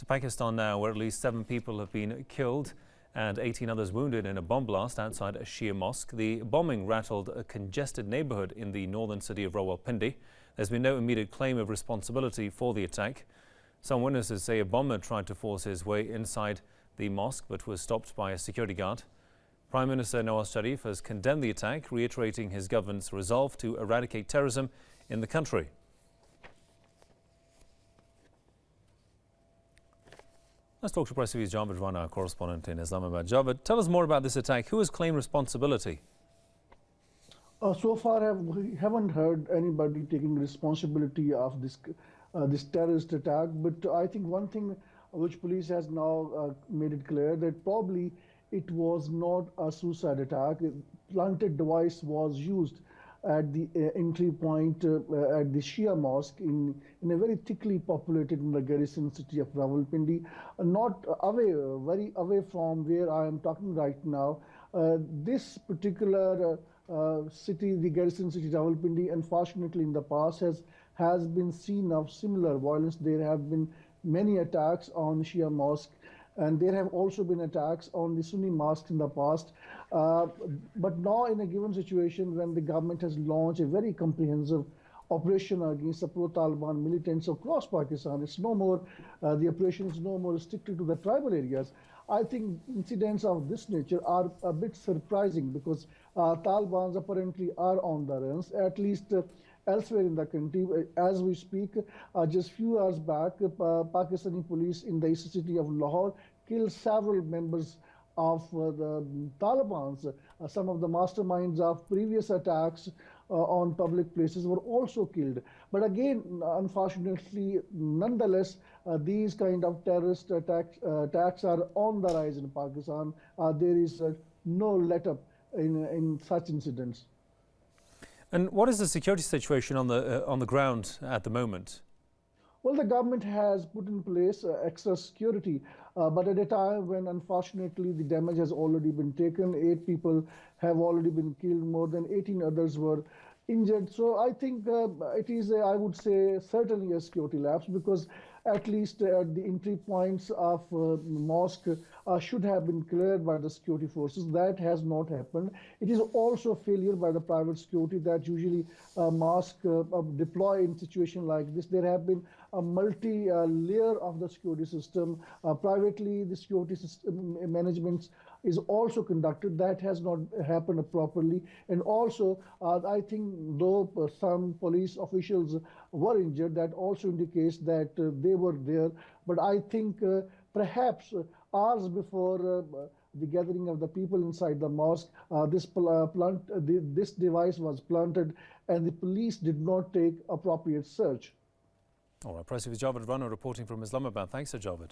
Pakistan now, where at least 7 people have been killed and 18 others wounded in a bomb blast outside a Shia mosque. The bombing rattled a congested neighborhood in the northern city of Rawalpindi. There's been no immediate claim of responsibility for the attack. Some witnesses say a bomber tried to force his way inside the mosque but was stopped by a security guard. Prime Minister Nawaz Sharif has condemned the attack, reiterating his government's resolve to eradicate terrorism in the country. Let's talk to Press TV's Javed Rana, our correspondent in Islamabad. Javed, tell us more about this attack. Who has claimed responsibility? So far, we haven't heard anybody taking responsibility of this terrorist attack. But I think one thing which police has now made it clear that probably it was not a suicide attack. A planted device was used at the entry point at the Shia mosque in a very thickly populated in the garrison city of Rawalpindi, not away, very away from where I am talking right now. This particular city, the garrison city Rawalpindi, unfortunately in the past has been seen of similar violence. There have been many attacks on Shia mosque, and there have also been attacks on the Sunni mosques in the past. But now in a given situation when the government has launched a very comprehensive operation against the pro-Taliban militants across Pakistan, it's no more, the operation is no more restricted to the tribal areas. I think incidents of this nature are a bit surprising because Taliban apparently are on the runs, at least elsewhere in the country. As we speak, just few hours back, Pakistani police in the city of Lahore killed several members of the Taliban. Some of the masterminds of previous attacks on public places were also killed. But again, unfortunately, nonetheless, these kind of terrorist attacks are on the rise in Pakistan. There is no let-up in such incidents. And what is the security situation on the ground at the moment? Well, the government has put in place extra security, but at a time when unfortunately the damage has already been taken, 8 people have already been killed, more than 18 others were injured. So I think it is, I would say, certainly a security lapse, because at least the entry points of mosque should have been cleared by the security forces. That has not happened. It is also a failure by the private security that usually mosque deploy in situation like this. There have been a multi-layer of the security system. Privately, the security system management is also conducted. That has not happened properly. And also, I think though some police officials were injured, that also indicates that they were there. But I think perhaps hours before the gathering of the people inside the mosque, this device was planted and the police did not take appropriate search. All right, Press TV's Javed Rana reporting from Islamabad. Thanks, Sir Javed.